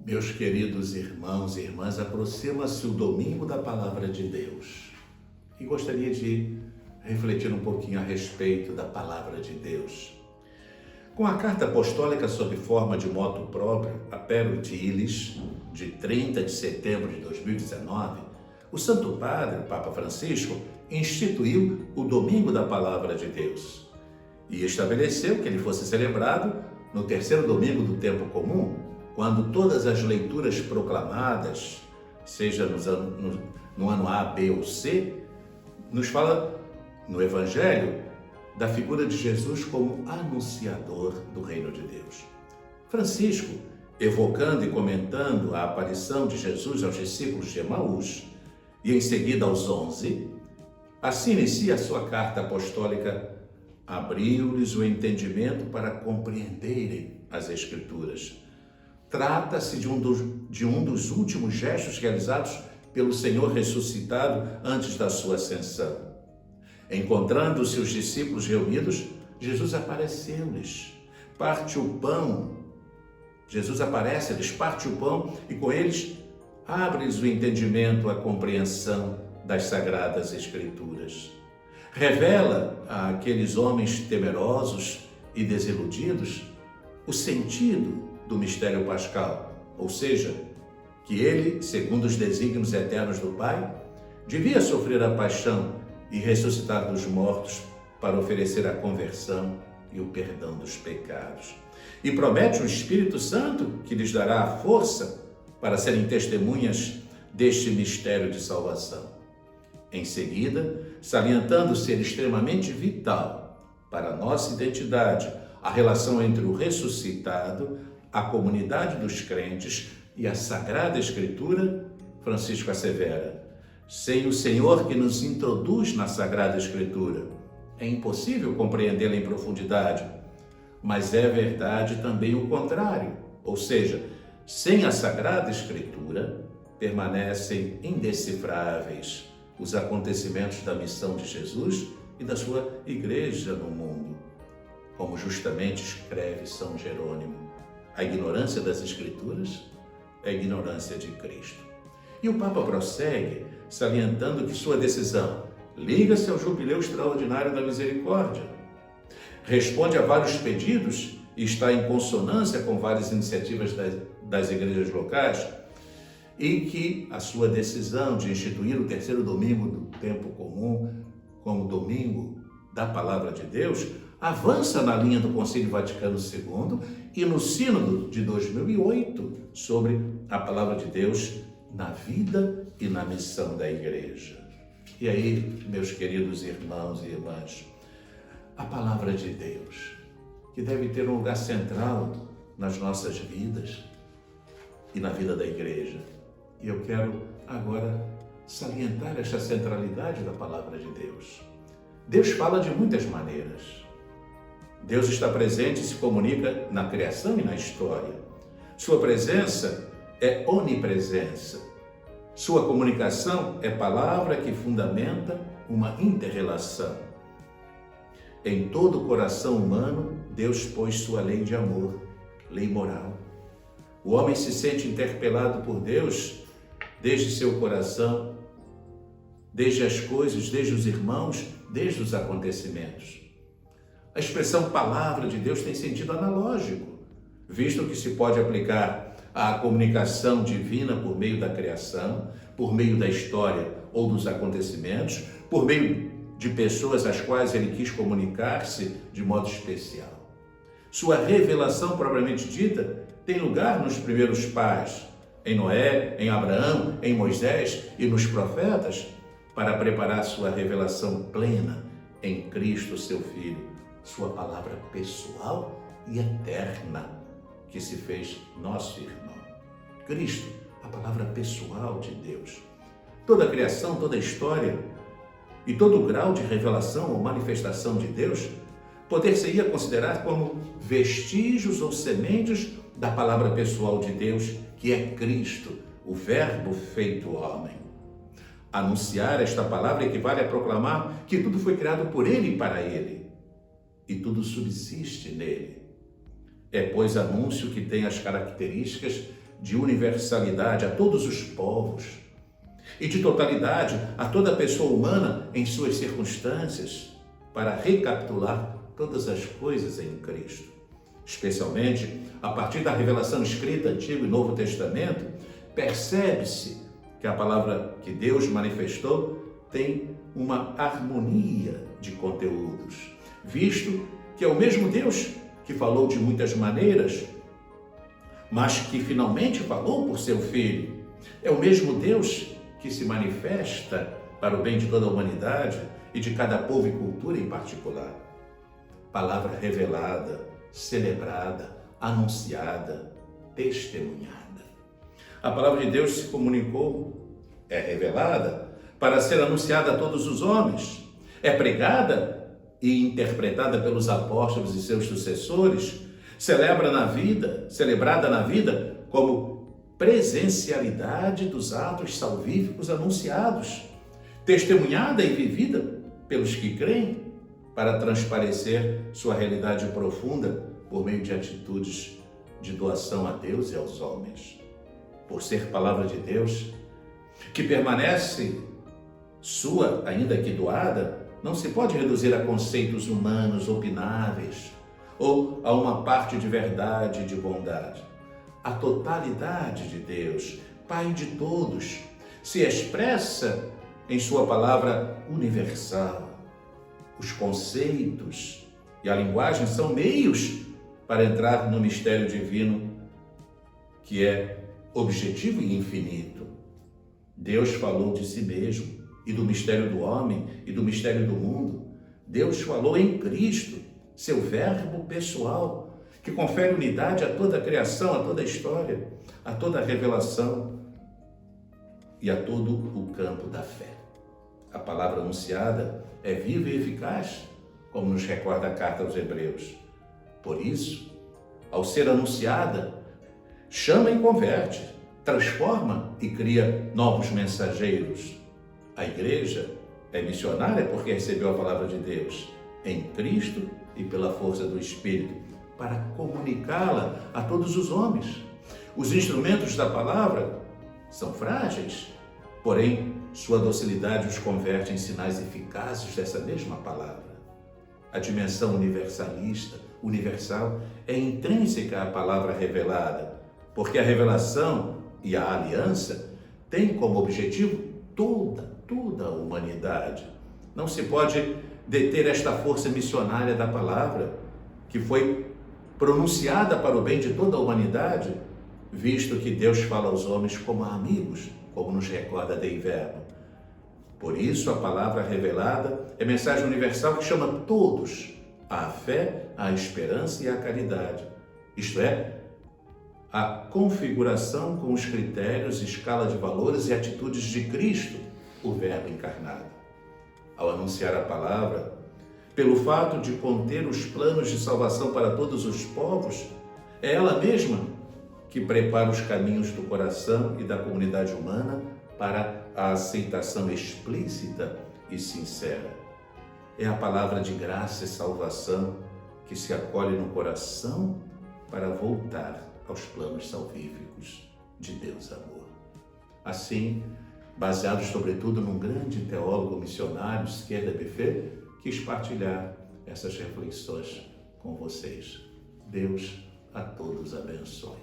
Meus queridos irmãos e irmãs, aproxima-se o domingo da Palavra de Deus e gostaria de refletir um pouquinho a respeito da Palavra de Deus. Com a carta apostólica sob forma de motu próprio, Apereo Illis, de 30 de setembro de 2019, o Santo Padre, o Papa Francisco, instituiu o Domingo da Palavra de Deus e estabeleceu que ele fosse celebrado no terceiro domingo do tempo comum, quando todas as leituras proclamadas, seja no ano A, B ou C, nos fala no Evangelho da figura de Jesus como anunciador do reino de Deus. Francisco, evocando e comentando a aparição de Jesus aos discípulos de Emaús e em seguida aos 11, assim inicia a sua carta apostólica: abriu-lhes o entendimento para compreenderem as Escrituras. Trata-se de um dos últimos gestos realizados pelo Senhor ressuscitado antes da sua ascensão. Encontrando-se os discípulos reunidos, Jesus apareceu-lhes, parte o pão. Jesus aparece-lhes, parte o pão e com eles abre-lhes o entendimento, a compreensão das Sagradas Escrituras. Revela àqueles homens temerosos e desiludidos o sentido do mistério pascal, ou seja, que ele, segundo os desígnios eternos do Pai, devia sofrer a paixão e ressuscitar dos mortos para oferecer a conversão e o perdão dos pecados. E promete o Espírito Santo que lhes dará a força para serem testemunhas deste mistério de salvação. Em seguida, salientando ser extremamente vital para a nossa identidade a relação entre o ressuscitado, a comunidade dos crentes e a Sagrada Escritura, Francisco assevera: sem o Senhor que nos introduz na Sagrada Escritura, é impossível compreendê-la em profundidade, mas é verdade também o contrário, ou seja, sem a Sagrada Escritura, permanecem indecifráveis os acontecimentos da missão de Jesus e da sua Igreja no mundo. Como justamente escreve São Jerônimo, a ignorância das Escrituras é a ignorância de Cristo. E o Papa prossegue, salientando que sua decisão liga-se ao Jubileu Extraordinário da Misericórdia, responde a vários pedidos e está em consonância com várias iniciativas das igrejas locais, e que a sua decisão de instituir o terceiro domingo do tempo comum como domingo da Palavra de Deus avança na linha do Concílio Vaticano II e no Sínodo de 2008 sobre a Palavra de Deus na vida e na missão da Igreja. E aí, meus queridos irmãos e irmãs, a Palavra de Deus, que deve ter um lugar central nas nossas vidas e na vida da Igreja. E eu quero agora salientar esta centralidade da Palavra de Deus. Deus fala de muitas maneiras. Deus está presente e se comunica na criação e na história. Sua presença é onipresença. Sua comunicação é palavra que fundamenta uma inter-relação. Em todo o coração humano, Deus pôs sua lei de amor, lei moral. O homem se sente interpelado por Deus desde seu coração, desde as coisas, desde os irmãos, desde os acontecimentos. A expressão Palavra de Deus tem sentido analógico, visto que se pode aplicar à comunicação divina por meio da criação, por meio da história ou dos acontecimentos, por meio de pessoas às quais ele quis comunicar-se de modo especial. Sua revelação propriamente dita tem lugar nos primeiros pais, em Noé, em Abraão, em Moisés e nos profetas, para preparar sua revelação plena em Cristo, seu Filho, sua palavra pessoal e eterna, que se fez nosso irmão. Cristo, a palavra pessoal de Deus. Toda a criação, toda a história e todo o grau de revelação ou manifestação de Deus poder-se-ia considerar como vestígios ou sementes da palavra pessoal de Deus, que é Cristo, o Verbo feito homem. Anunciar esta palavra equivale a proclamar que tudo foi criado por Ele e para Ele, e tudo subsiste nele. É, pois, anúncio que tem as características de universalidade a todos os povos e de totalidade a toda pessoa humana em suas circunstâncias, para recapitular todas as coisas em Cristo. Especialmente a partir da revelação escrita Antigo e Novo Testamento, percebe-se que a palavra que Deus manifestou tem uma harmonia de conteúdos, visto que é o mesmo Deus que falou de muitas maneiras, mas que finalmente falou por seu Filho. É o mesmo Deus que se manifesta para o bem de toda a humanidade e de cada povo e cultura em particular. Palavra revelada, celebrada, anunciada, testemunhada. A palavra de Deus se comunicou, é revelada para ser anunciada a todos os homens, é pregada e interpretada pelos apóstolos e seus sucessores, celebrada na vida como presencialidade dos atos salvíficos anunciados, testemunhada e vivida pelos que creem, para transparecer sua realidade profunda por meio de atitudes de doação a Deus e aos homens. Por ser palavra de Deus, que permanece sua, ainda que doada, não se pode reduzir a conceitos humanos opináveis ou a uma parte de verdade e de bondade. A totalidade de Deus, Pai de todos, se expressa em sua palavra universal. Os conceitos e a linguagem são meios para entrar no mistério divino, que é objetivo e infinito. Deus falou de si mesmo e do mistério do homem e do mistério do mundo. Deus falou em Cristo, seu verbo pessoal, que confere unidade a toda a criação, a toda a história, a toda a revelação e a todo o campo da fé. A palavra anunciada é viva e eficaz, como nos recorda a carta aos Hebreus. Por isso, ao ser anunciada, chama e converte, transforma e cria novos mensageiros. A igreja é missionária porque recebeu a palavra de Deus em Cristo e pela força do Espírito, para comunicá-la a todos os homens. Os instrumentos da palavra são frágeis, porém, sua docilidade os converte em sinais eficazes dessa mesma palavra. A dimensão universal, é intrínseca à palavra revelada, porque a revelação e a aliança têm como objetivo toda a humanidade. Não se pode deter esta força missionária da palavra, que foi pronunciada para o bem de toda a humanidade, visto que Deus fala aos homens como a amigos, como nos recorda Dei Verbo. Por isso, a palavra revelada é mensagem universal que chama todos à fé, à esperança e à caridade. Isto é, a configuração com os critérios, escala de valores e atitudes de Cristo, o Verbo encarnado. Ao anunciar a palavra, pelo fato de conter os planos de salvação para todos os povos, é ela mesma que prepara os caminhos do coração e da comunidade humana para a aceitação explícita e sincera. É a palavra de graça e salvação que se acolhe no coração para voltar aos planos salvíficos de Deus amor. Assim, baseado sobretudo num grande teólogo missionário, Skyler Buffet, quis partilhar essas reflexões com vocês. Deus a todos abençoe.